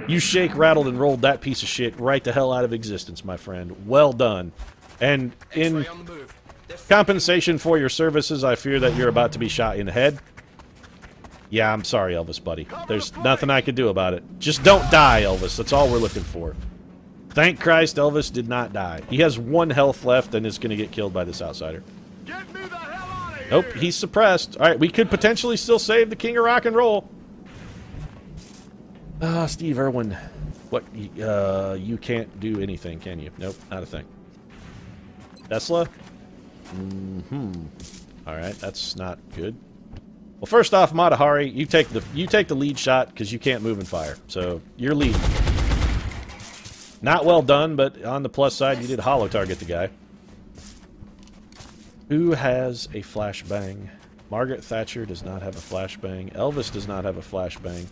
You shake, rattled, and rolled that piece of shit right the hell out of existence, my friend. Well done. And in compensation for your services, I fear that you're about to be shot in the head. Yeah, I'm sorry, Elvis, buddy. There's nothing I can do about it. Just don't die, Elvis. That's all we're looking for. Thank Christ Elvis did not die. He has 1 health left and is going to get killed by this outsider. Get me the hell out of here! Nope, he's suppressed. Alright, we could potentially still save the king of rock and roll. Ah, Steve Irwin. What? You can't do anything, can you? Nope, not a thing. Tesla? Alright, that's not good. Well, first off, Matahari, you take the lead shot because you can't move and fire. So you're leading. Not well done, but on the plus side, you did hollow target the guy. Who has a flashbang? Margaret Thatcher does not have a flashbang. Elvis does not have a flashbang.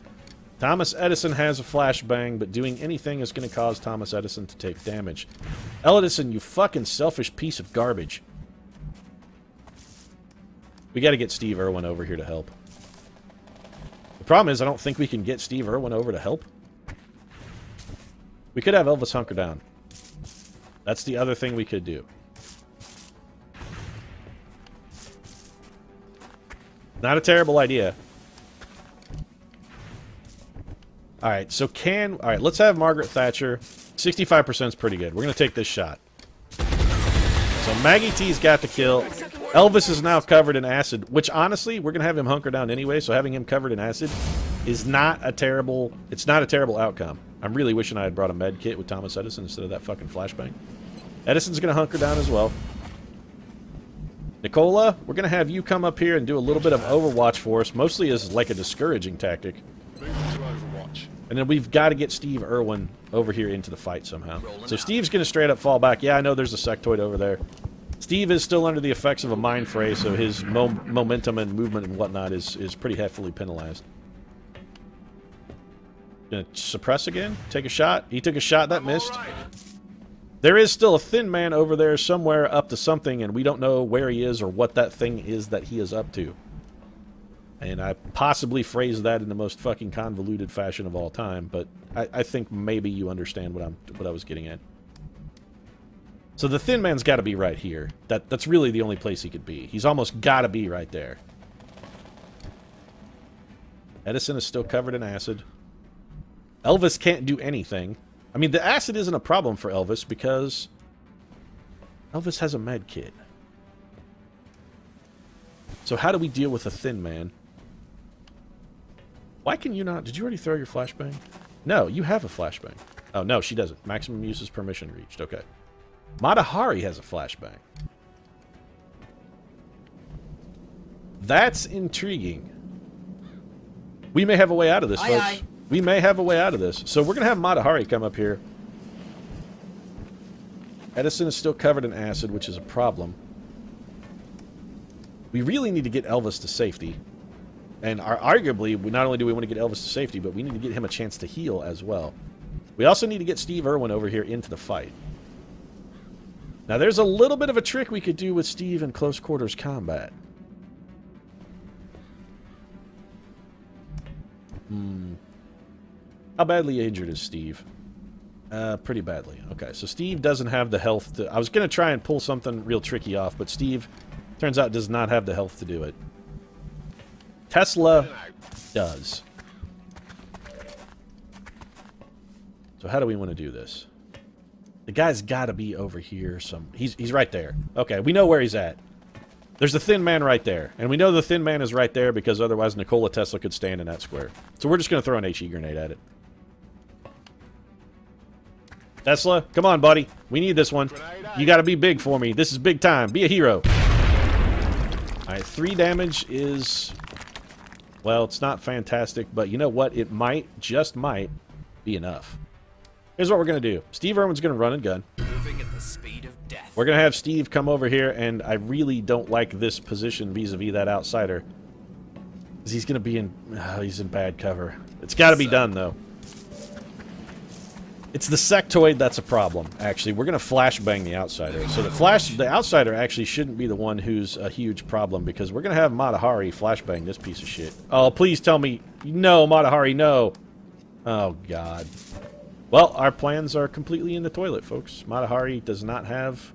Thomas Edison has a flashbang, but doing anything is going to cause Thomas Edison to take damage. Edison, you fucking selfish piece of garbage. We got to get Steve Irwin over here to help. The problem is I don't think we can get Steve Irwin over to help. We could have Elvis hunker down. That's the other thing we could do. Not a terrible idea. Alright, so alright, let's have Margaret Thatcher. 65% is pretty good. We're going to take this shot. So Maggie T's got the kill. Elvis is now covered in acid, which honestly, we're going to have him hunker down anyway, so having him covered in acid is not a terrible... It's not a terrible outcome. I'm really wishing I had brought a med kit with Thomas Edison instead of that fucking flashbang. Edison's going to hunker down as well. Nicola, we're going to have you come up here and do a little bit of Overwatch for us, mostly as like a discouraging tactic. Move to Overwatch. And then we've got to get Steve Irwin over here into the fight somehow. So Steve's going to straight up fall back. Yeah, I know there's a sectoid over there. Steve is still under the effects of a mind fray, so his momentum and movement and whatnot is pretty heavily penalized. Gonna suppress again? Take a shot? He took a shot, that missed. Right. There is still a Thin Man over there somewhere up to something, and we don't know where he is or what that thing is that he is up to. And I possibly phrased that in the most fucking convoluted fashion of all time, but I think maybe you understand what I was getting at. So the Thin Man's got to be right here. That's really the only place he could be. He's almost got to be right there. Edison is still covered in acid. Elvis can't do anything. I mean, the acid isn't a problem for Elvis because Elvis has a med kit. So how do we deal with a Thin Man? Why can you not... Did you already throw your flashbang? No, you have a flashbang. Oh, no, she doesn't. Maximum uses permission reached. Okay. Matahari has a flashbang. That's intriguing. We may have a way out of this, folks. We may have a way out of this. So we're going to have Matahari come up here. Edison is still covered in acid, which is a problem. We really need to get Elvis to safety. And arguably, not only do we want to get Elvis to safety, but we need to get him a chance to heal as well. We also need to get Steve Irwin over here into the fight. Now, there's a little bit of a trick we could do with Steve in close quarters combat. How badly injured is Steve? Pretty badly. Okay, so Steve doesn't have the health to... I was going to try and pull something real tricky off, but Steve, turns out, does not have the health to do it. Tesla does. So how do we want to do this? The guy's got to be over here. He's right there. Okay, we know where he's at. There's the thin man right there. And we know the thin man is right there because otherwise Nikola Tesla could stand in that square. So we're just going to throw an HE grenade at it. Tesla, come on, buddy. We need this one. You got to be big for me. This is big time. Be a hero. Alright, 3 damage is... Well, it's not fantastic, but you know what? It might, just might, be enough. Here's what we're going to do. Steve Irwin's going to run and gun. Moving at the speed of death. We're going to have Steve come over here, and I really don't like this position vis-a-vis that outsider. Because he's going to be in... he's in bad cover. It's got to be done, though. It's the sectoid that's a problem, actually. We're going to flashbang the outsider. So the outsider actually shouldn't be the one who's a huge problem, because we're going to have Matahari flashbang this piece of shit. Oh, please tell me... No, Matahari, no! Oh, God. Well, our plans are completely in the toilet, folks. Matahari does not have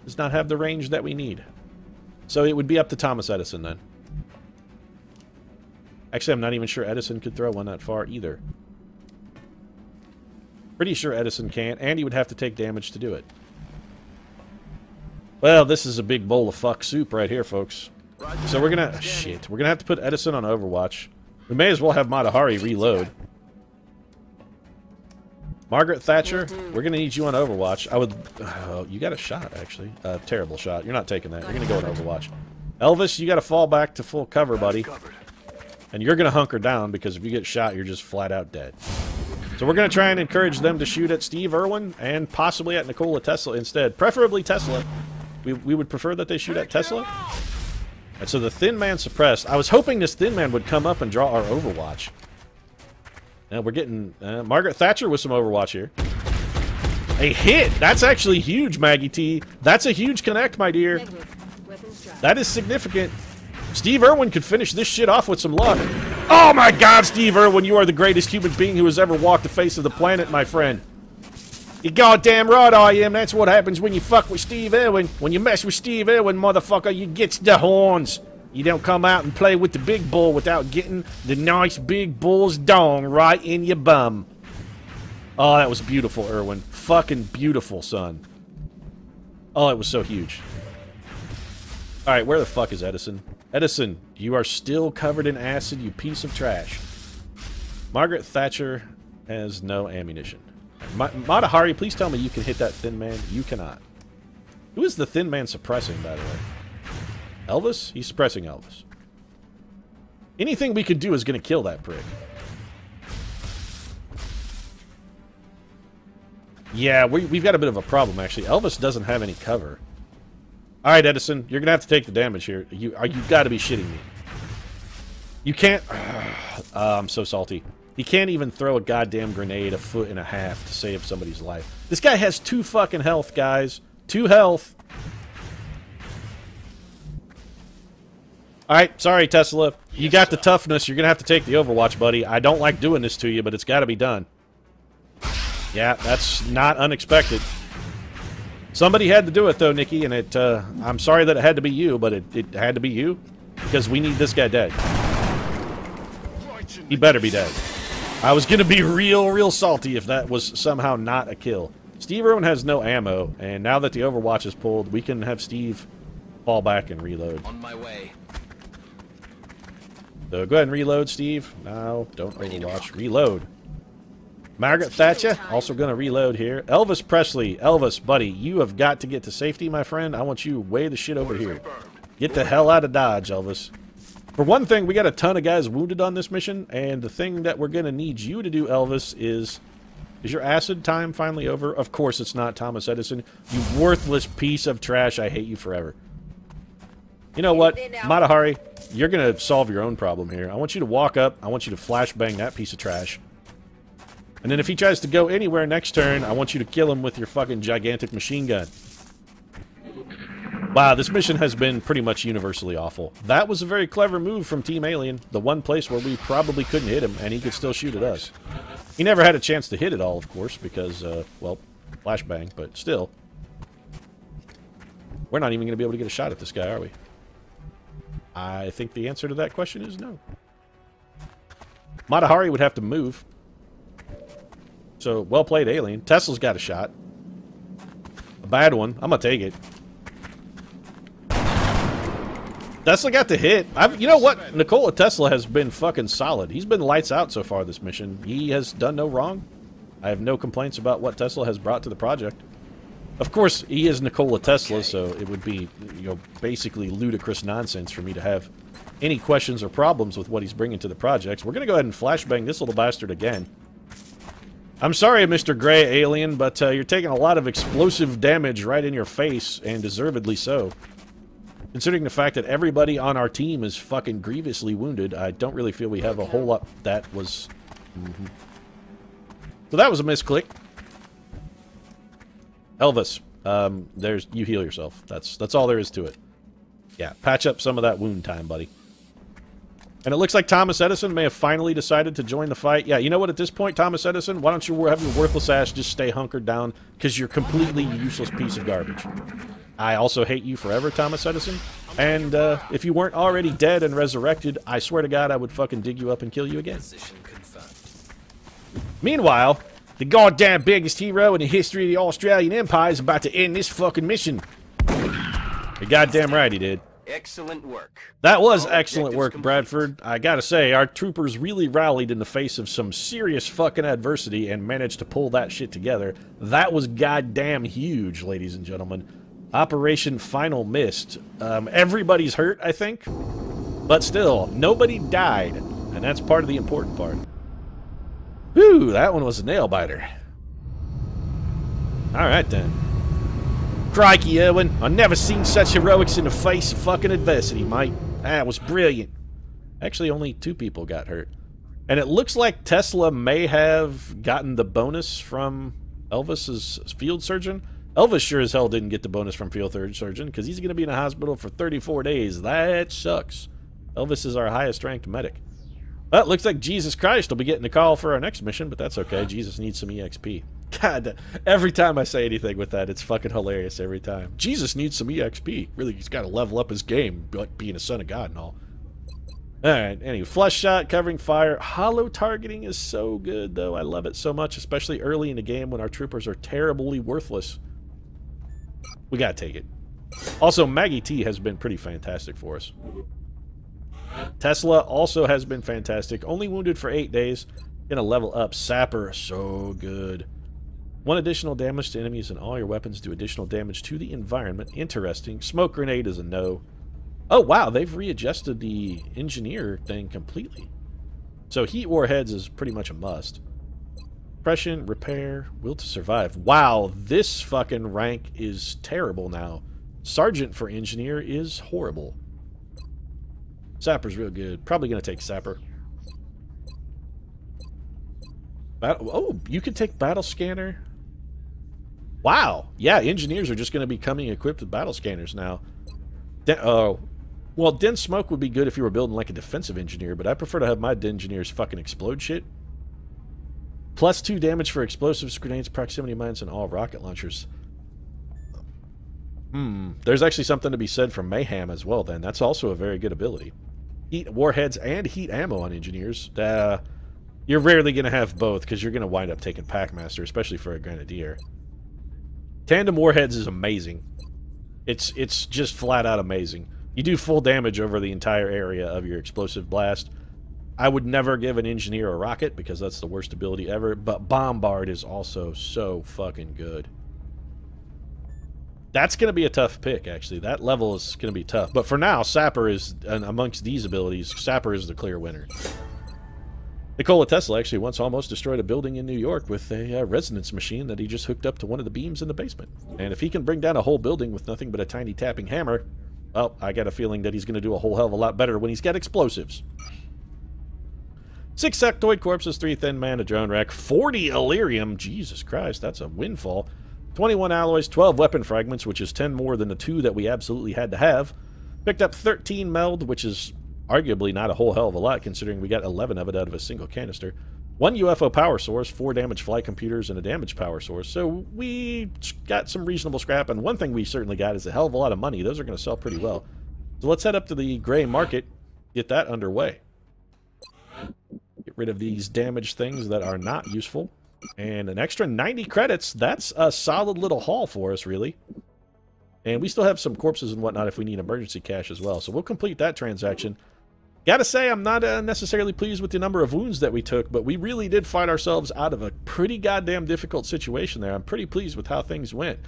the range that we need. So it would be up to Thomas Edison, then. Actually, I'm not even sure Edison could throw one that far, either. Pretty sure Edison can't, and he would have to take damage to do it. Well, this is a big bowl of fuck soup right here, folks. So we're gonna... Shit. We're gonna have to put Edison on Overwatch. We may as well have Matahari reload. Margaret Thatcher, we're gonna need you on Overwatch. I would... you got a shot, actually. Terrible shot. You're not taking that. You're gonna go on Overwatch. Elvis, you gotta fall back to full cover, buddy. And you're gonna hunker down, because if you get shot, you're just flat out dead. So we're going to try and encourage them to shoot at Steve Irwin and possibly at Nikola Tesla instead. Preferably Tesla. We would prefer that they shoot at Tesla. And so the thin man suppressed. I was hoping this thin man would come up and draw our Overwatch. Now we're getting Margaret Thatcher with some Overwatch here. A hit! That's actually huge, Maggie T. That's a huge connect, my dear. That is significant. Steve Irwin could finish this shit off with some luck. Oh my God, Steve Irwin, you are the greatest human being who has ever walked the face of the planet, my friend. You goddamn right I am. That's what happens when you fuck with Steve Irwin. When you mess with Steve Irwin, motherfucker, you get the horns. You don't come out and play with the big bull without getting the nice big bull's dong right in your bum. Oh, that was beautiful, Irwin. Fucking beautiful, son. Oh, it was so huge. Alright, where the fuck is Edison? Edison, you are still covered in acid, you piece of trash. Margaret Thatcher has no ammunition. Matahari, please tell me you can hit that thin man. You cannot. Who is the thin man suppressing, by the way? Elvis? He's suppressing Elvis. Anything we could do is going to kill that prick. Yeah, we've got a bit of a problem, actually. Elvis doesn't have any cover. Alright, Edison, you're gonna have to take the damage here. You gotta be shitting me. You can't... I'm so salty. He can't even throw a goddamn grenade a foot and a half to save somebody's life. This guy has 2 fucking health, guys. 2 health. Alright, sorry, Tesla. You got the toughness. You're gonna have to take the Overwatch, buddy. I don't like doing this to you, but it's gotta be done. Yeah, that's not unexpected. Somebody had to do it, though, Nikki, and I'm sorry that it had to be you, but it had to be you, because we need this guy dead. He better be dead. I was going to be real salty if that was somehow not a kill. Steve Irwin has no ammo, and now that the Overwatch is pulled, we can have Steve fall back and reload. On my way. So go ahead and reload, Steve. No, don't Overwatch. Reload. Margaret Thatcher, also going to reload here. Elvis Presley. Elvis, buddy, you have got to get to safety, my friend. I want you way the shit over here. Get the hell out of Dodge, Elvis. For one thing, we got a ton of guys wounded on this mission, and the thing that we're going to need you to do, Elvis, is your acid time finally over? Of course it's not, Thomas Edison. You worthless piece of trash. I hate you forever. You know what, Matahari, you're gonna solve your own problem here. I want you to walk up, I want you to flashbang that piece of trash. And then if he tries to go anywhere next turn, I want you to kill him with your fucking gigantic machine gun. Wow, this mission has been pretty much universally awful. That was a very clever move from Team Alien. The one place where we probably couldn't hit him, and he could still shoot at us. He never had a chance to hit it all, of course, because, well, flashbang, but still. We're not even going to be able to get a shot at this guy, are we? I think the answer to that question is no. Matahari would have to move. So, well played, Alien. Tesla's got a shot. A bad one. I'm going to take it. Tesla got the hit. You know what? Nikola Tesla has been fucking solid. He's been lights out so far this mission. He has done no wrong. I have no complaints about what Tesla has brought to the project. Of course, he is Nikola Tesla, so it would be, you know, basically ludicrous nonsense for me to have any questions or problems with what he's bringing to the project. So we're going to go ahead and flashbang this little bastard again. I'm sorry, Mr. Gray Alien, but you're taking a lot of explosive damage right in your face, and deservedly so. Considering the fact that everybody on our team is fucking grievously wounded, I don't really feel we have a whole lot that was... So that was a misclick. Elvis, you heal yourself. That's all there is to it. Yeah, patch up some of that wound time, buddy. And it looks like Thomas Edison may have finally decided to join the fight. Yeah, you know what, at this point, Thomas Edison, why don't you have your worthless ass just stay hunkered down, because you're a completely useless piece of garbage. I also hate you forever, Thomas Edison. And if you weren't already dead and resurrected, I swear to God I would fucking dig you up and kill you again. Meanwhile, the goddamn biggest hero in the history of the Australian Empire is about to end this fucking mission. You're goddamn right he did. Excellent work. That was excellent work, Bradford. I gotta say, our troopers really rallied in the face of some serious fucking adversity and managed to pull that shit together. That was goddamn huge, ladies and gentlemen. Operation Final Mist. Everybody's hurt, I think. But still, nobody died. And that's part of the important part. Whew, that one was a nail-biter. Alright then. Crikey, Erwin. I've never seen such heroics in the face of fucking adversity, mate. That was brilliant. Actually, only 2 people got hurt. And it looks like Tesla may have gotten the bonus from Elvis's field surgeon. Elvis sure as hell didn't get the bonus from field surgeon, because he's going to be in a hospital for 34 days. That sucks. Elvis is our highest ranked medic. Well, it looks like Jesus Christ will be getting the call for our next mission, but that's okay. Jesus needs some EXP. God, every time I say anything with that, it's fucking hilarious every time. Jesus needs some EXP. Really, he's got to level up his game, but being a son of God and all. Alright, anyway, flush shot, covering fire. Hollow targeting is so good, though. I love it so much, especially early in the game when our troopers are terribly worthless. We gotta take it. Also, Maggie T has been pretty fantastic for us. Tesla also has been fantastic. Only wounded for 8 days. Gonna level up. Sapper, so good. 1 additional damage to enemies and all your weapons do additional damage to the environment. Interesting. Smoke grenade is a no. Oh, wow, they've readjusted the engineer thing completely. So heat warheads is pretty much a must. Suppression, repair, will to survive. Wow, this fucking rank is terrible now. Sergeant for engineer is horrible. Sapper's real good. Probably going to take Sapper. Oh, you can take battle scanner. Wow. Yeah, engineers are just going to be coming equipped with battle scanners now. Well, dense smoke would be good if you were building like a defensive engineer, but I prefer to have my engineers fucking explode shit. +2 damage for explosives, grenades, proximity mines, and all rocket launchers. There's actually something to be said for Mayhem as well, then. That's also a very good ability. Heat warheads and heat ammo on engineers. You're rarely going to have both, because you're going to wind up taking Packmaster, especially for a Grenadier. Tandem warheads is amazing. It's just flat out amazing. You do full damage over the entire area of your explosive blast. I would never give an engineer a rocket, because that's the worst ability ever, but Bombard is also so fucking good. That's going to be a tough pick, actually. That level is going to be tough. But for now, Sapper is, amongst these abilities, Sapper is the clear winner. Nikola Tesla actually once almost destroyed a building in New York with a resonance machine that he just hooked up to one of the beams in the basement. And if he can bring down a whole building with nothing but a tiny tapping hammer, Well, I got a feeling that he's going to do a whole hell of a lot better when he's got explosives. 6 sectoid corpses, 3 thin man, a drone wreck, 40 Illyrium. Jesus Christ, that's a windfall. 21 alloys, 12 weapon fragments, which is 10 more than the 2 that we absolutely had to have. Picked up 13 meld, which is arguably not a whole hell of a lot considering we got 11 of it out of a single canister. 1 UFO power source, 4 damaged flight computers, and a damaged power source. So we got some reasonable scrap, and one thing we certainly got is a hell of a lot of money. Those are going to sell pretty well. So let's head up to the gray market, get that underway. Get rid of these damaged things that are not useful. And an extra 90 credits, that's a solid little haul for us, really. And we still have some corpses and whatnot if we need emergency cash as well. So we'll complete that transaction. Gotta say, I'm not necessarily pleased with the number of wounds that we took, but we really did fight ourselves out of a pretty goddamn difficult situation there. I'm pretty pleased with how things went.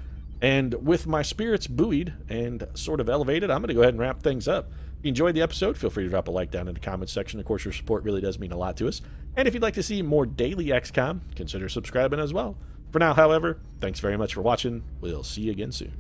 And with my spirits buoyed and sort of elevated, I'm going to go ahead and wrap things up. If you enjoyed the episode, feel free to drop a like down in the comments section. Of course, your support really does mean a lot to us. And if you'd like to see more daily XCOM, consider subscribing as well. For now, however, thanks very much for watching. We'll see you again soon.